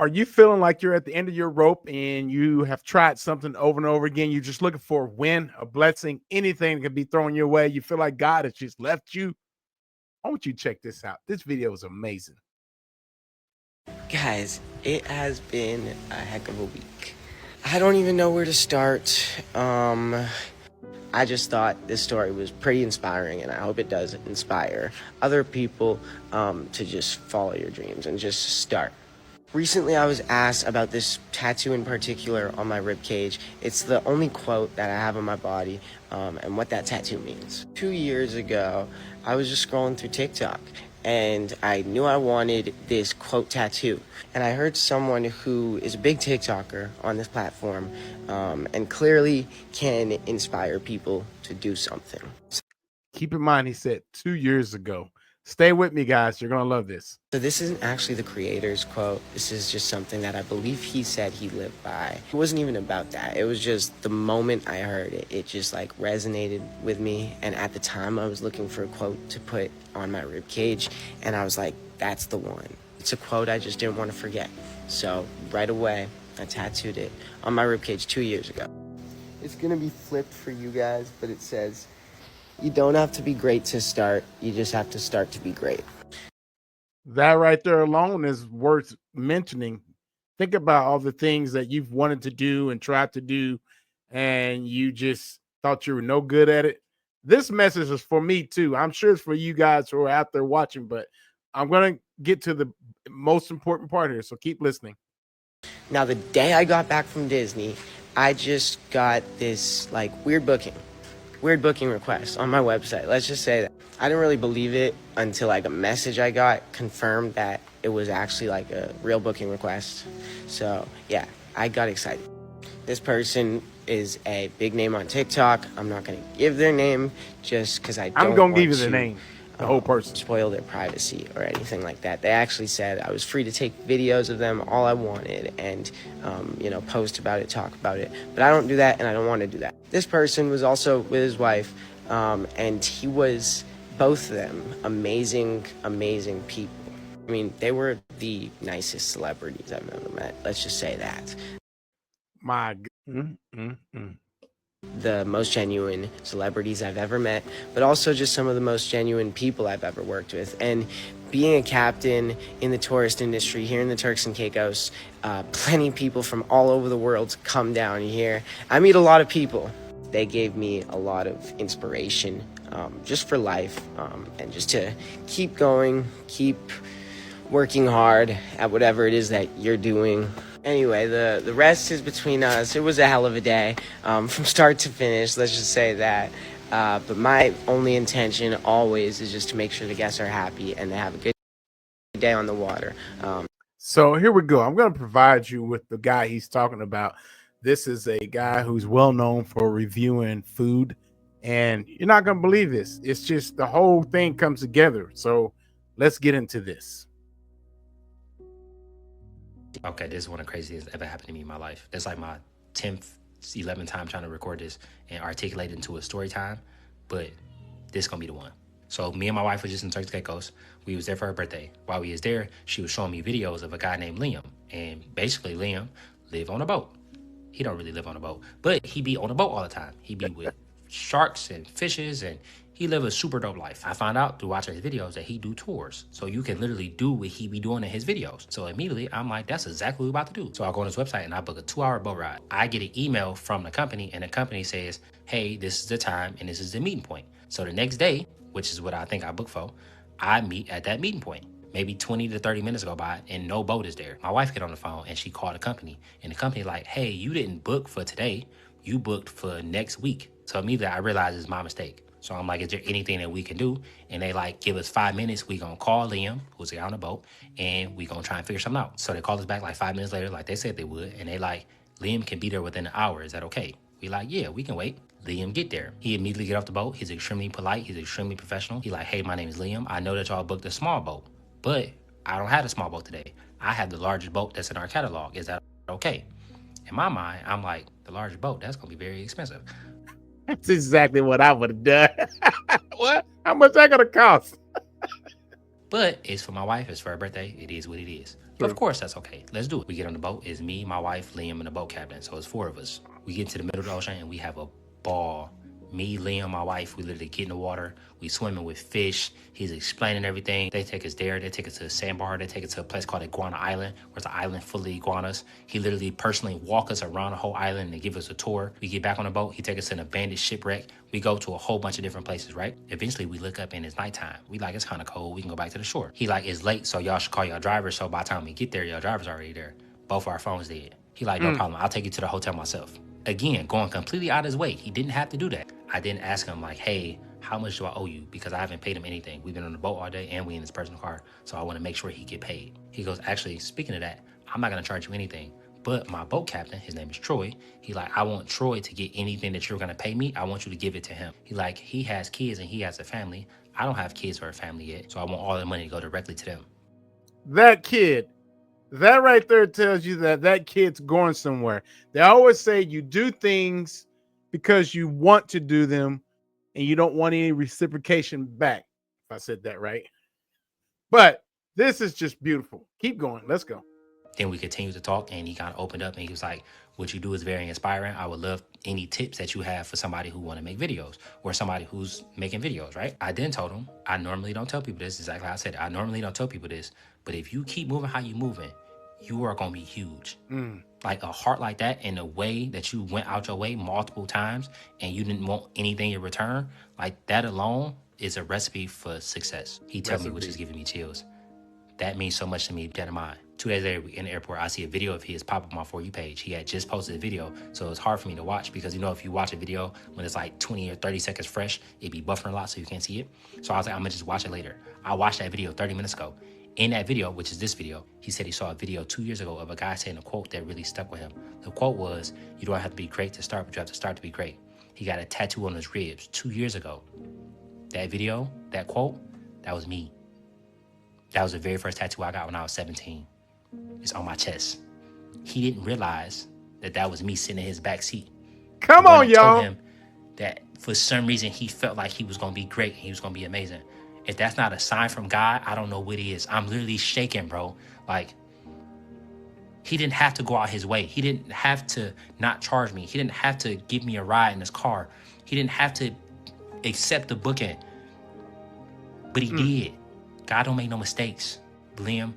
Are you feeling like you're at the end of your rope and you have tried something over and over again? You're just looking for a win, a blessing, anything that can be thrown your way. You feel like God has just left you. I want you to check this out. This video is amazing. Guys, it has been a heck of a week. I don't even know where to start. I just thought this story was pretty inspiring, and I hope it does inspire other people to just follow your dreams and just start. Recently, I was asked about this tattoo in particular on my rib cage. It's the only quote that I have on my body, and what that tattoo means. 2 years ago, I was just scrolling through TikTok, and I knew I wanted this quote tattoo. And I heard someone who is a big TikToker on this platform, and clearly can inspire people to do something. Keep in mind, he said 2 years ago. Stay with me, guys. You're going to love this. So this isn't actually the creator's quote. This is just something that I believe he said he lived by. It wasn't even about that. It was just the moment I heard it, it just like resonated with me. And at the time I was looking for a quote to put on my rib cage, and I was like, that's the one. It's a quote I just didn't want to forget. So right away, I tattooed it on my rib cage 2 years ago. It's gonna be flipped for you guys, but it says, you don't have to be great to start. You just have to start to be great. That right there alone is worth mentioning. Think about all the things that you've wanted to do and tried to do, and you just thought you were no good at it. This message is for me too. I'm sure it's for you guys who are out there watching, but I'm going to get to the most important part here. So keep listening. Now, the day I got back from Disney, I just got this like weird booking request on my website. Let's just say that. I didn't really believe it until like a message I got confirmed that it was actually like a real booking request. So yeah, I got excited. This person is a big name on TikTok. I'm not going to give their name just because I'm going to give you the name, the whole person. Spoil their privacy or anything like that. They actually said I was free to take videos of them all I wanted and, post about it, talk about it. But I don't do that, and I don't want to do that. This person was also with his wife, and he was, both of them, amazing, amazing people. I mean, they were the nicest celebrities I've ever met. Let's just say that. My The most genuine celebrities I've ever met, but also just some of the most genuine people I've ever worked with. And being a captain in the tourist industry here in the Turks and Caicos, plenty of people from all over the world come down here. I meet a lot of people. They gave me a lot of inspiration, just for life, and just to keep going, keep working hard at whatever it is that you're doing. Anyway, the rest is between us. It was a hell of a day, from start to finish, let's just say that. But my only intention always is just to make sure the guests are happy and they have a good day on the water. So here we go. I'm going to provide you with the guy he's talking about. This is a guy who's well known for reviewing food, and you're not going to believe this. It's just the whole thing comes together. So let's get into this. Okay, this is one of the craziest ever happened to me in my life. That's like my 10th, 11th time trying to record this and articulate it into a story time, but this is gonna be the one. So me and my wife was just in Turks and Caicos. We was there for her birthday. While we was there, she was showing me videos of a guy named Liam, and basically Liam live on a boat. He don't really live on a boat, but he be on a boat all the time. He be with sharks and fishes, and he live a super dope life. I found out through watching his videos that he do tours. So you can literally do what he be doing in his videos. So immediately I'm like, that's exactly what we're about to do. So I go on his website and I book a 2-hour boat ride. I get an email from the company, and the company says, hey, this is the time and this is the meeting point. So the next day, which is what I think I booked for, I meet at that meeting point. Maybe 20 to 30 minutes go by and no boat is there. My wife get on the phone and she called the company, and the company like, hey, you didn't book for today. You booked for next week. So immediately I realized it's my mistake. So I'm like, is there anything that we can do? And they like, give us 5 minutes. We gonna call Liam, who's the guy on the boat, and we gonna try and figure something out. So they called us back like 5 minutes later, like they said they would. And they like, Liam can be there within an hour. Is that okay? We like, yeah, we can wait. Liam get there. He immediately get off the boat. He's extremely polite. He's extremely professional. He like, hey, my name is Liam. I know that y'all booked a small boat, but I don't have a small boat today. I have the largest boat that's in our catalog. Is that okay? In my mind, I'm like, the largest boat, that's gonna be very expensive. That's exactly what I would have done. What? How much that gonna cost? But it's for my wife. It's for her birthday. It is what it is. True. Of course, that's okay. Let's do it. We get on the boat. It's me, my wife, Liam, and the boat captain. So it's 4 of us. We get to the middle of the ocean and we have a ball. Me, Liam, my wife, we literally get in the water. We swimming with fish. He's explaining everything. They take us there. They take us to the sandbar. They take us to a place called Iguana Island, where it's an island full of iguanas. He literally personally walk us around the whole island and give us a tour. We get back on the boat. He take us to an abandoned shipwreck. We go to a whole bunch of different places, right? Eventually, we look up and it's nighttime. We like, it's kind of cold. We can go back to the shore. He like, it's late, so y'all should call y'all driver. So by the time we get there, y'all driver's already there. Both our phones dead. He like, no problem. I'll take you to the hotel myself. Again, going completely out of his way. He didn't have to do that. I didn't ask him like, hey, how much do I owe you? Because I haven't paid him anything. We've been on the boat all day and we in his personal car. So I want to make sure he get paid. He goes, actually, speaking of that, I'm not going to charge you anything. But my boat captain, his name is Troy. He like, I want Troy to get anything that you're going to pay me. I want you to give it to him. He like, he has kids and he has a family. I don't have kids or a family yet. So I want all the money to go directly to them. That kid, that right there tells you that that kid's going somewhere. They always say you do things because you want to do them and you don't want any reciprocation back. If I said that right. But this is just beautiful. Keep going. Let's go. Then we continued to talk and he kind of opened up and he was like, what you do is very inspiring. I would love any tips that you have for somebody who want to make videos or somebody who's making videos, right? I then told him, I normally don't tell people this, exactly how I said it. I normally don't tell people this, but if you keep moving how you moving, you are going to be huge. Like a heart like that and the way that you went out your way multiple times and you didn't want anything in return, like that alone is a recipe for success. He told me, which is giving me chills. That means so much to me, that of mine. 2 days later, in the airport, I see a video of his pop up on my For You page. He had just posted a video, so it's hard for me to watch because, you know, if you watch a video when it's like 20 or 30 seconds fresh, it'd be buffering a lot so you can't see it. So I was like, I'm gonna just watch it later. I watched that video 30 minutes ago. In that video, which is this video, he said he saw a video 2 years ago of a guy saying a quote that really stuck with him. The quote was, you don't have to be great to start, but you have to start to be great. He got a tattoo on his ribs 2 years ago. That video, that quote, that was me. That was the very first tattoo I got when I was 17. It's on my chest. He didn't realize that that was me sitting in his back seat. Come on, y'all. Told him that for some reason he felt like he was going to be great. He was going to be amazing. If that's not a sign from God, I don't know what it is. I'm literally shaking, bro. Like, he didn't have to go out his way. He didn't have to not charge me. He didn't have to give me a ride in his car. He didn't have to accept the booking. But he did. God don't make no mistakes. Liam,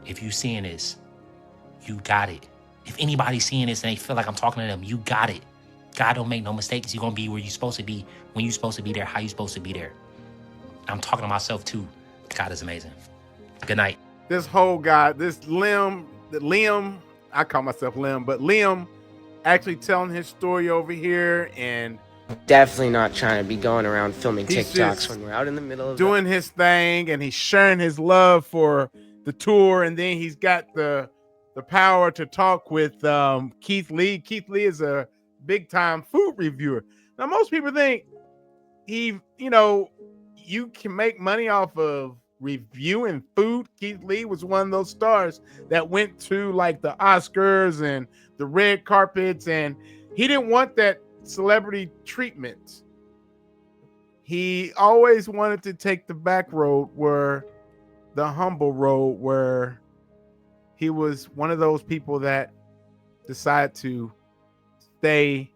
if you seeing this, you got it. If anybody's seeing this and they feel like I'm talking to them, you got it. God don't make no mistakes. You're going to be where you're supposed to be, when you're supposed to be there, how you're supposed to be there. I'm talking to myself too. God is amazing. Good night. This whole guy, this Liam, I call myself Liam, but Liam actually telling his story over here and Definitely not trying to be going around filming He's TikToks just when we're out in the middle of doing his thing, and he's sharing his love for the tour, and then he's got the power to talk with Keith Lee. Keith Lee is a big time food reviewer. Now most people think you can make money off of reviewing food. Keith Lee was one of those stars that went to like the Oscars and the red carpets, and he didn't want that celebrity treatment. He always wanted to take the back road, where the humble road, where he was one of those people that decided to stay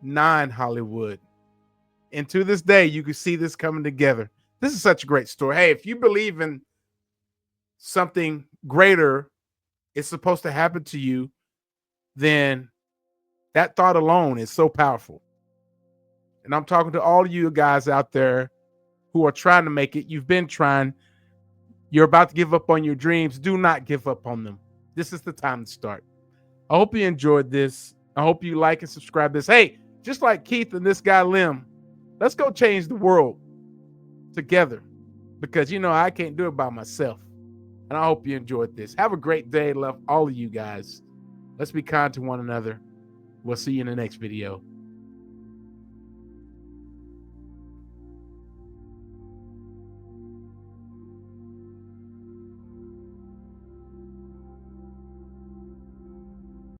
non-Hollywood. And to this day, you can see this coming together. This is such a great story. Hey, if you believe in something greater, it's supposed to happen to you, then that thought alone is so powerful. And I'm talking to all of you guys out there who are trying to make it. You've been trying. You're about to give up on your dreams. Do not give up on them. This is the time to start. I hope you enjoyed this. I hope you like and subscribe this. Hey, just like Keith and this guy Lim, let's go change the world together, because I can't do it by myself. And I hope you enjoyed this. Have a great day. Love all of you guys. Let's be kind to one another. We'll see you in the next video.